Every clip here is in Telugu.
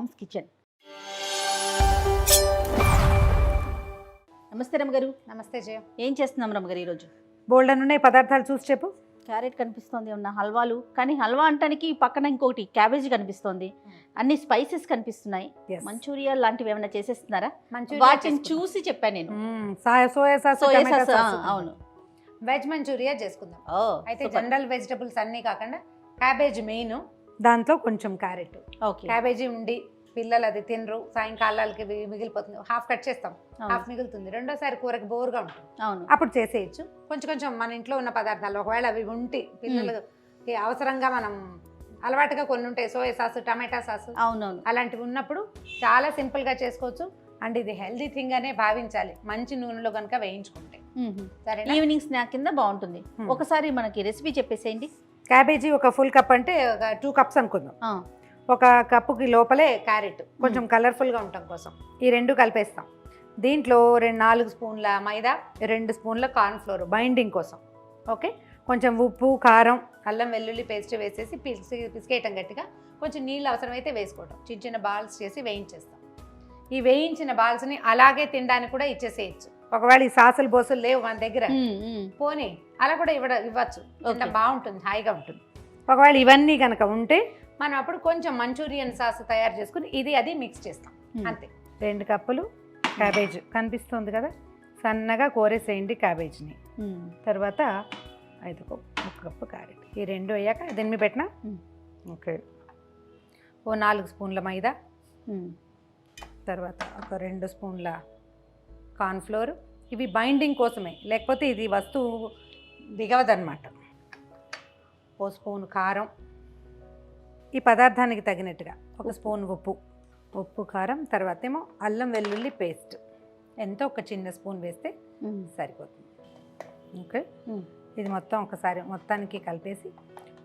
Moms kitchen. నమస్తే రమగారు. నమస్తే జయ. ఏం చేస్తున్నాం రమగారు ఈరోజు? బోల్డ్ అని ఉన్నాయి పదార్థాలు చూసి చెప్పు. క్యారెట్ కనిపిస్తోంది, ఉన్న హల్వాలు, కానీ హల్వా అంటానికి పక్కన ఇంకొకటి క్యాబేజీ కనిపిస్తోంది, అన్ని స్పైసెస్ కనిపిస్తున్నాయి. మంచూరియా లాంటివి ఏమైనా చేసేస్తున్నారా? వాటిని చూసి చెప్పాను నేను. సోయా సాస్, అవును, వెజ్ మంచూరియా చేసుకుందాం. అయితే జనరల్ వెజిటబుల్స్ అన్నీ కాకుండా క్యాబేజీ మెయిన్, దాంతో కొంచెం క్యారెట్. క్యాబేజీ ఉండి పిల్లలు అది తినరు, సాయంకాలాలకి మిగిలిపోతుంది, హాఫ్ కట్ చేస్తాం, హాఫ్ మిగులుతుంది, రెండోసారి కూరకి బోర్గా ఉంటుంది, అప్పుడు చేసేయచ్చు. కొంచెం కొంచెం మన ఇంట్లో ఉన్న పదార్థాలు ఒకవేళ అవి ఉంటే పిల్లలకి అవసరంగా మనం అలవాటుగా కొన్ని ఉంటాయి, సోయా సాస్, టమాటా సాస్, అవునవును, అలాంటివి ఉన్నప్పుడు చాలా సింపుల్గా చేసుకోవచ్చు. అండ్ ఇది హెల్దీ థింగ్ అనే భావించాలి మంచి నూనెలో కనుక వేయించుకుంటే. సరే, ఈవినింగ్ స్నాక్ కింద బాగుంటుంది. ఒకసారి మనకి రెసిపీ చెప్పేసేయండి. క్యాబేజీ ఒక ఫుల్ కప్ అంటే 2 cups అనుకుందాం. ఒక కప్పుకి లోపలే క్యారెట్ కొంచెం కలర్ఫుల్గా ఉండటం కోసం ఈ 2 కలిపేస్తాం. దీంట్లో 4 స్పూన్ల మైదా, 2 స్పూన్ల కార్న్ఫ్లోర్ బైండింగ్ కోసం. ఓకే, కొంచెం ఉప్పు, కారం, అల్లం వెల్లుల్లి పేస్ట్ వేసేసి పిసికేయటం గట్టిగా, కొంచెం నీళ్ళు అవసరమైతే వేసుకోవటం, చిన్న చిన్న బాల్స్ చేసి వేయించేస్తాం. ఈ వేయించిన బాల్స్ని అలాగే తినడానికి కూడా ఇచ్చేసేయచ్చు. ఒకవేళ ఈ సాసులు బోసులు లేవు మన దగ్గర, పోనీ అలా కూడా ఇవ్వచ్చు, బాగుంటుంది, హాయిగా ఉంటుంది. ఒకవేళ ఇవన్నీ కనుక ఉంటే మనం అప్పుడు కొంచెం మంచూరియన్ సాస్ తయారు చేసుకుని ఇది అది మిక్స్ చేస్తాం, అంతే. 2 కప్పులు క్యాబేజ్ కనిపిస్తుంది కదా, సన్నగా కోరేసేయండి క్యాబేజ్ని. తర్వాత 1 కప్పు క్యారెట్, ఈ 2 అయ్యాక దీని మీద పెట్టినా. ఓకే, 4 స్పూన్ల మైదా, తర్వాత ఒక 2 స్పూన్ల కార్న్ఫ్లోర్, ఇవి బైండింగ్ కోసమే, లేకపోతే ఇది వస్తువు దిగవదన్నమాట. 1 స్పూన్ కారం, ఈ పదార్థానికి తగినట్టుగా 1 స్పూన్ ఉప్పు కారం, తర్వాత ఏమో అల్లం వెల్లుల్లి పేస్ట్ ఎంతో ఒక చిన్న స్పూన్ వేస్తే సరిపోతుంది. ఓకే, ఇది మొత్తం ఒకసారి మొత్తానికి కలిపేసి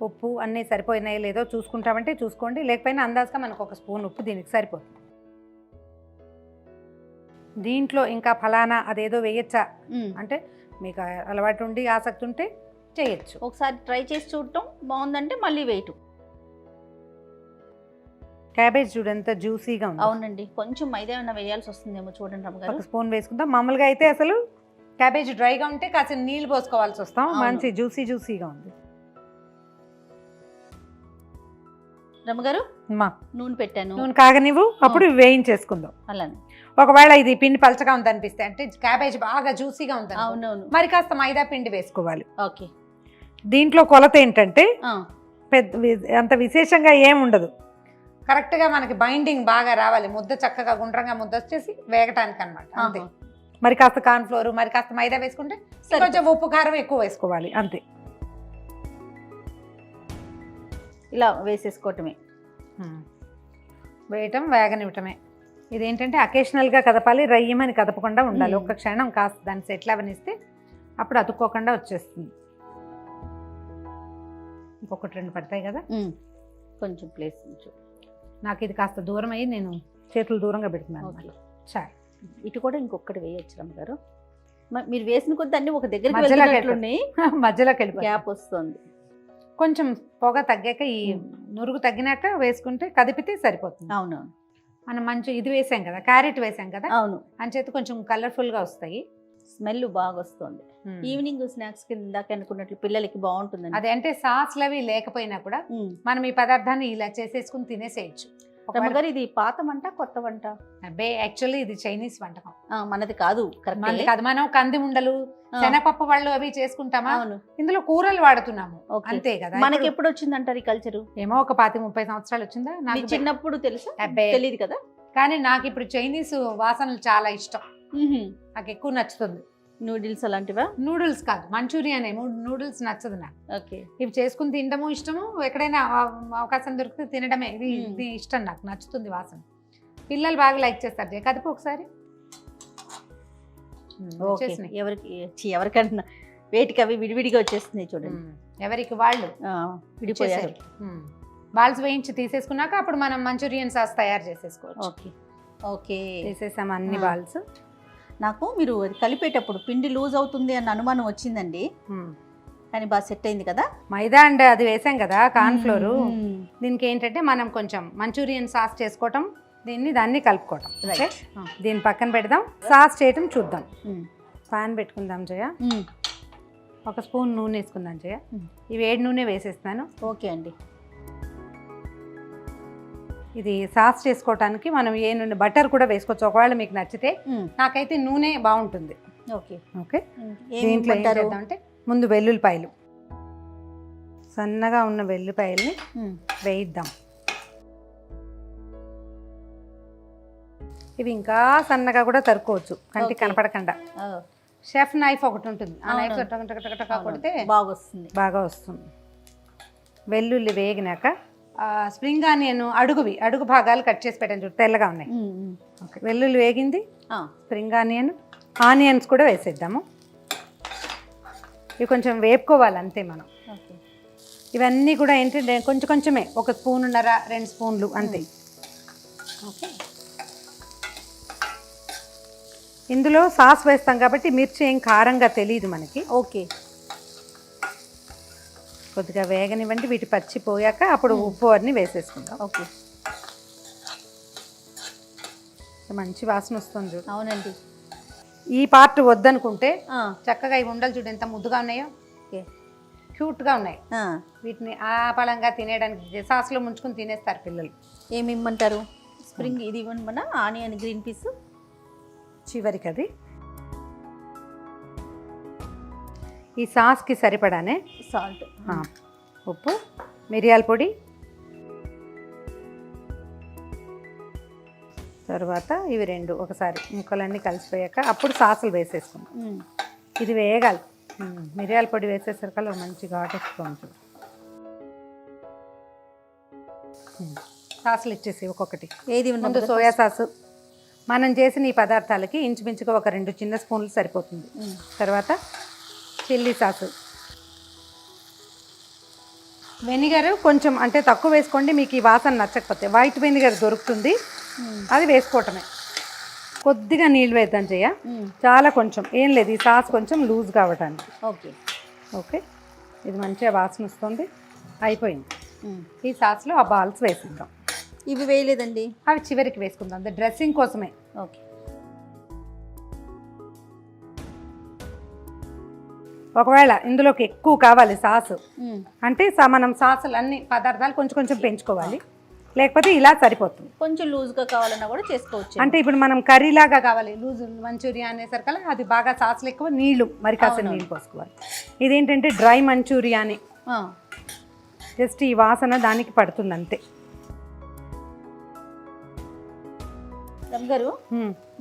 ఉప్పు అన్నీ సరిపోయినాయి లేదో చూసుకుంటామంటే చూసుకోండి, లేకపోయినా అందాజుగా మనకు 1 స్పూన్ ఉప్పు దీనికి సరిపోతుంది. దీంట్లో ఇంకా ఫలానా అదేదో వేయచ్చా అంటే మీకు అలవాటు ఉండి ఆసక్తి ఉంటే చేయొచ్చు. ఒకసారి ట్రై చేసి చూడటం, బాగుందంటే మళ్ళీ వేయటం. క్యాబేజ్ చూడంత జ్యూసీగా ఉంది. అవునండి, కొంచెం మైదా ఏమైనా వేయాల్సి వస్తుందేమో చూడండి రమ్మగారు. 1 స్పూన్ వేసుకుందాం. మామూలుగా అయితే అసలు క్యాబేజ్ డ్రైగా ఉంటే కాస్త నీళ్ళు పోసుకోవాల్సి వస్తాం. మంచి జ్యూసీగా ఉంది. రమ్మగారు, నూనె పెట్టాను, నూనె కాగనివ్వు, అప్పుడు వేయించేసుకుందాం. అలానే ఒకవేళ ఇది పిండి పలచగా ఉంది అనిపిస్తే, అంటే క్యాబేజ్ బాగా జ్యూసీగా ఉంది, అవునవును, మరి కాస్త మైదా పిండి వేసుకోవాలి. ఓకే, దీంట్లో కొలత ఏంటంటే అంత విశేషంగా ఏం ఉండదు, కరెక్ట్గా మనకి బైండింగ్ బాగా రావాలి, ముద్ద చక్కగా గుండ్రంగా ముద్ద వచ్చేసి వేగటానికి అనమాట, అంతే. మరి కాస్త కార్న్ఫ్లోర్, మరి కాస్త మైదా వేసుకుంటే కొంచెం ఉప్పు కారం ఎక్కువ వేసుకోవాలి, అంతే. ఇలా వేసేసుకోవటమే, వేయటం, వేగనివ్వటమే. ఇదేంటంటే అకేషనల్గా కదపాలి, రయ్యమని కదపకుండా ఉండాలి. ఒక్క క్షణం కాస్త దాన్ని సెటిల్ అవనిస్తే అప్పుడు అతుక్కోకుండా వచ్చేస్తుంది. ఇంకొకటి 2 పడతాయి కదా, కొంచెం ప్లేస్ ఉంచు. నాకు ఇది కాస్త దూరం అయ్యి నేను చేతులు దూరంగా పెడుతున్నాను. చాలు, ఇటు కూడా ఇంకొకటి వేయచ్చు రమ్మగారు. మీరు వేసిన కొద్ది అన్ని ఒక దగ్గర మధ్యలోకి వెళ్ళి గ్యాప్ వస్తుంది. కొంచెం పొగ తగ్గాక, ఈ నురుగు తగ్గినాక వేసుకుంటే కదిపితే సరిపోతుంది. అవునవును, మనం మంచి ఇది వేసాం కదా, క్యారెట్ వేసాం కదా, అవును, అంచేత కొంచెం కలర్ఫుల్గా వస్తాయి, స్మెల్ బాగా వస్తుంది. ఈవినింగ్ స్నాక్స్ కింద అనుకున్నట్లు పిల్లలకి బాగుంటుంది. అదే అంటే సాస్లు అవి లేకపోయినా కూడా మనం ఈ పదార్థాన్ని ఇలా చేసేసుకుని తినేసేయచ్చు. రమ్మగారు, ఇది పాత వంట కొత్త వంట? అబ్బే, యాక్చువల్లీ ఇది చైనీస్ వంటకం, మనది కాదు. మనది కాదు, మనం కంది ఉండలు, శనగపప్పు వాళ్ళు అవి చేసుకుంటామా, ఇందులో కూరలు వాడుతున్నాము, అంతే కదా. మనకి ఎప్పుడు వచ్చిందంటారు ఈ కల్చరు? ఏమో ఒక 25-30 సంవత్సరాలు వచ్చిందా. నాకు చిన్నప్పుడు తెలుసా? తెలియదు కదా. కానీ నాకు ఇప్పుడు చైనీస్ వాసనలు చాలా ఇష్టం, నాకు ఎక్కువ నచ్చుతుంది. నూడిల్స్ అలాంటివా? నూడిల్స్ కాదు, మంచూరియన్ ఏమో, నూడిల్స్ నచ్చదు నాకు. ఓకే, ఇవి చేసుకుని తినడము ఇష్టము, ఎక్కడైనా అవకాశం దొరికితే తినడమే, ఇది ఇష్టం, నాకు నచ్చుతుంది వాసన. పిల్లలు బాగా లైక్ చేస్తారు. కదుపు ఒకసారి. ఎవరికన్నా వేటికి అవి విడివిడిగా వచ్చేస్తున్నాయి చూడండి, ఎవరికి వాళ్ళు విడిపోయారు. బాల్స్ వేయించి తీసేసుకున్నాక అప్పుడు మనం మంచూరియన్ సాస్ తయారు చేసేసుకోవచ్చు. ఓకే ఓకే, తీసేసాము అన్ని బాల్స్. నాకు మీరు అది కలిపేటప్పుడు పిండి లూజ్ అవుతుంది అన్న అనుమానం వచ్చిందండి, కానీ బాగా సెట్ అయింది కదా. మైదా అండ్ అది వేసాం కదా కార్న్ఫ్లోర్, దీనికి ఏంటంటే మనం కొంచెం మంచూరియన్ సాస్ చేసుకోవటం దాన్ని కలుపుకోవడం. ఓకే, దీన్ని పక్కన పెడదాం. సాస్ చేయటం చూద్దాం. పాన్ పెట్టుకుందాం జయ. ఒక స్పూన్ నూనె వేసుకుందాం జయ. ఈ వేడి నూనె వేసేస్తాను. ఓకే అండి. ఇది సాస్ చేసుకోవటానికి మనం ఏ నూనె, బటర్ కూడా వేసుకోవచ్చు ఒకవేళ మీకు నచ్చితే. నాకైతే నూనె బాగుంటుంది. ఓకే ఓకే, దీంట్లో ఏం చేద్దామంటే ముందు వెల్లుల్లిపాయలు, సన్నగా ఉన్న వెల్లుల్లిపాయల్ని వేయిద్దాం. ఇవి ఇంకా సన్నగా కూడా తరుకోవచ్చు, కంటికి కనపడకుండా. షెఫ్ నైఫ్ ఒకటి ఉంటుంది, ఆ నైఫ్ కొడితే బాగా వస్తుంది. వెల్లుల్లి వేగినాక స్ప్రింగ్ ఆనియన్ అడుగు భాగాలు కట్ చేసి పెట్టాను చూడు, తెల్లగా ఉన్నాయి. ఓకే, వెల్లుల్లి వేగింది. స్ప్రింగ్ ఆనియన్స్ కూడా వేసేద్దాము. ఇవి కొంచెం వేపుకోవాలి అంతే మనం. ఇవన్నీ కూడా ఏంటంటే కొంచెమే, 1 స్పూన్నర 2 స్పూన్లు అంతే. ఓకే, ఇందులో సాస్ వేస్తాం కాబట్టి మిర్చి ఏం కారంగా తెలియదు మనకి. ఓకే, కొద్దిగా వేగనివ్వండి. వీటి పచ్చి పోయాక అప్పుడు ఉప్పు అన్ని వేసేసుకుందాం. ఓకే, మంచి వాసన వస్తుంది చూడు. అవునండి. ఈ పార్ట్ వద్దనుకుంటే చక్కగా ఈ ఉండలు చూడు ఎంత ముద్దుగా ఉన్నాయో, క్యూట్గా ఉన్నాయి. వీటిని ఆపళంగా తినేయడానికి సాస్లో ముంచుకొని తినేస్తారు పిల్లలు. ఏమి ఇమ్మంటారు? స్ప్రింగ్ ఇది ఇవ్వమన్నా, ఆనియన్ గ్రీన్ పీస్ చివరికి అది. ఈ సాస్కి సరిపడానే సాల్ట్, ఉప్పు, మిరియాల పొడి, తర్వాత ఇవి 2 ఒకసారి ముక్కలన్నీ కలిసిపోయాక అప్పుడు సాసులు వేసేసుకుందాం. ఇది వేయగాలి. మిరియాల పొడి వేసేసరికల్లా మంచి ఘాటు వస్తుంది. సాసులు ఇచ్చేసి ఒక్కొక్కటి. ఏది ముందు సోయా సాసు. మనం చేసిన ఈ పదార్థాలకి ఇంచుమించుగా ఒక 2 చిన్న స్పూన్లు సరిపోతుంది. తర్వాత చిల్లీ సాసు, వెనిగర్ కొంచెం అంటే తక్కువ వేసుకోండి, మీకు ఈ వాసన నచ్చకపోతే. వైట్ వెనిగర్ దొరుకుతుంది, అది వేసుకోవటమే. కొద్దిగా నీళ్ళు వేద్దాం చెయ్య, చాలా కొంచెం, ఏం లేదు. ఈ సాస్ కొంచెం లూజ్ కావటానికి. ఓకే ఓకే, ఇది మంచిగా వాసన వస్తుంది. అయిపోయింది. ఈ సాస్లో ఆ బాల్స్ వేసిద్దాం. ఇవి వేయలేదండి, అవి చివరికి వేసుకుందాం, డ్రెస్సింగ్ కోసమే. ఓకే, ఒకవేళ ఇందులోకి ఎక్కువ కావాలి సాసు అంటే మనం సాసులు అన్ని పదార్థాలు కొంచెం పెంచుకోవాలి, లేకపోతే ఇలా సరిపోతుంది. కొంచెం లూజ్గా కావాలన్నా కూడా చేసుకోవచ్చు. అంటే ఇప్పుడు మనం కర్రీలాగా కావాలి లూజ్ మంచూరియా అనేసరికల్లా అది బాగా సాసులు ఎక్కువ, నీళ్లు మరి కాస్త నీళ్ళు పోసుకోవాలి. ఇదేంటంటే డ్రై మంచూరియాని, జస్ట్ ఈ వాసన దానికి పడుతుంది అంతే. గారు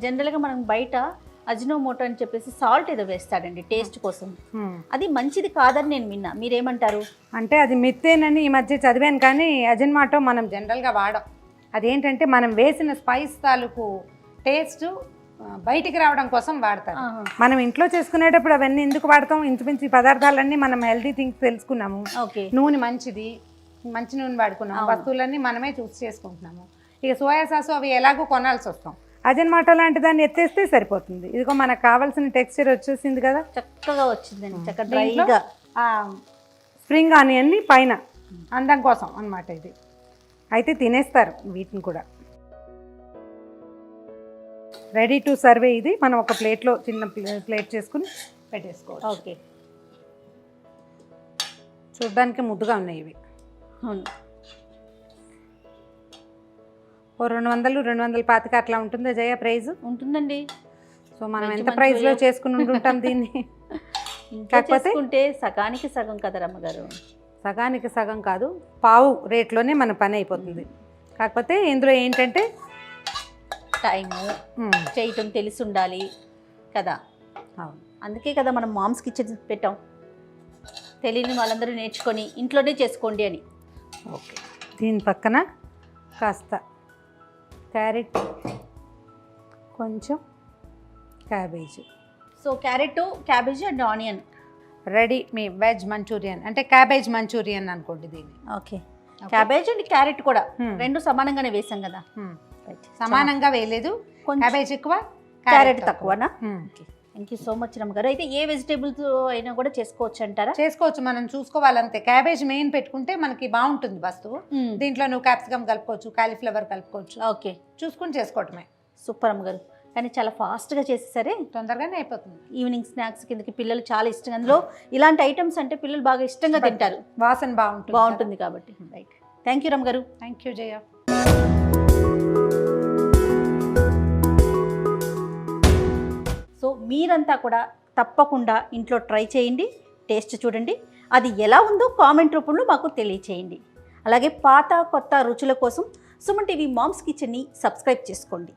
జనరల్గా మనం బయట అజినోమోటో అని చెప్పేసి సాల్ట్ ఏదో వేస్తాడండి టేస్ట్ కోసం, అది మంచిది కాదని నేను విన్నా, మీరేమంటారు? అంటే అది మిత్తేనని ఈ మధ్య చదివాను, కానీ అజినోమోటో మనం జనరల్గా వాడం. అదేంటంటే మనం వేసిన స్పైస్ తాలూకు టేస్ట్ బయటికి రావడం కోసం వాడతారు. మనం ఇంట్లో చేసుకునేటప్పుడు అవన్నీ ఎందుకు వాడతాం? ఇంచుమించు ఈ పదార్థాలన్నీ మనం హెల్తీ థింగ్స్ తెలుసుకున్నాము. నూనె మంచిది, మంచి నూనె వాడుకున్నాము, వస్తువులన్నీ మనమే చూస్ చేసుకుంటున్నాము. ఇక సోయా సాసు అవి ఎలాగో కొనాల్సి వస్తాం. అజినోమోటో లాంటి దాన్ని ఎత్తేస్తే సరిపోతుంది. ఇదిగో మనకు కావాల్సిన టెక్స్చర్ వచ్చేసింది కదా, చక్కగా వచ్చిందండి, చక్కగా డ్రైగా. స్ప్రింగ్ ఆనియన్ని పైన అందం కోసం అన్నమాట. ఇది అయితే తినేస్తారు వీటిని కూడా. Ready to survey. ఇది మనం ఒక ప్లేట్లో, చిన్న ప్లేట్ చేసుకుని పెట్టేసుకోవచ్చు. ఓకే, చూడ్డానికి ముద్దుగా ఉన్నాయి ఇవి. అవును, ఓ 200-225 అట్లా ఉంటుందా జయ ప్రైజ్? ఉంటుందండి. సో మనం ఎంత ప్రైస్లో చేసుకుని ఉంటాం దీన్ని? కాకపోతే సగానికి సగం కదా రమ్మగారు. సగానికి సగం కాదు, పావు రేట్లోనే మన పని అయిపోతుంది. కాకపోతే ఇందులో ఏంటంటే టైము చేయటం తెలిసి ఉండాలి కదా. అందుకే కదా మనం మామ్స్ కిచెన్ పెట్టాం, తెలియని వాళ్ళందరూ నేర్చుకొని ఇంట్లోనే చేసుకోండి అని. ఓకే, దీని పక్కన కాస్త క్యారెట్, కొంచెం cabbage. So carrot, cabbage and onion ready. Me veg Manchurian అంటే క్యాబేజ్ మంచూరియన్ అనుకోండి దీన్ని. ఓకే, క్యాబేజ్ అండ్ క్యారెట్ కూడా 2 సమానంగానే వేసాం కదా. సమానంగా వేయలేదు, క్యాబేజ్ ఎక్కువ క్యారెట్ తక్కువనా? థ్యాంక్ యూ సో మచ్ రమ్మ గారు. అయితే ఏ వెజిటేబుల్స్ అయినా కూడా చేసుకోవచ్చు అంటారా? చేసుకోవచ్చు, మనం చూసుకోవాలంతే. క్యాబేజ్ మెయిన్ పెట్టుకుంటే మనకి బాగుంటుంది వస్తువు. దీంట్లో నువ్వు క్యాప్సికమ్ కలుపుకోవచ్చు, కాలీఫ్లవర్ కలుపుకోవచ్చు. ఓకే, చూసుకుని చేసుకోవటమే. సూపర్ అమ్మ గారు. కానీ చాలా ఫాస్ట్గా చేసేసరే, తొందరగానే అయిపోతుంది. ఈవినింగ్ స్నాక్స్ కిందకి పిల్లలు చాలా ఇష్టంగా, అందులో ఇలాంటి ఐటమ్స్ అంటే పిల్లలు బాగా ఇష్టంగా తింటారు, వాసన బాగుంటుంది కాబట్టి. రైట్, థ్యాంక్ యూ రమ్మ గారు. Thank you Jaya. సో మీరంతా కూడా తప్పకుండా ఇంట్లో ట్రై చేయండి, టేస్ట్ చూడండి, అది ఎలా ఉందో కామెంట్ రూపంలో మాకు తెలియచేయండి. అలాగే పాత కొత్త రుచుల కోసం సుమన్ టీవీ మామ్స్ కిచెన్ని సబ్స్క్రైబ్ చేసుకోండి.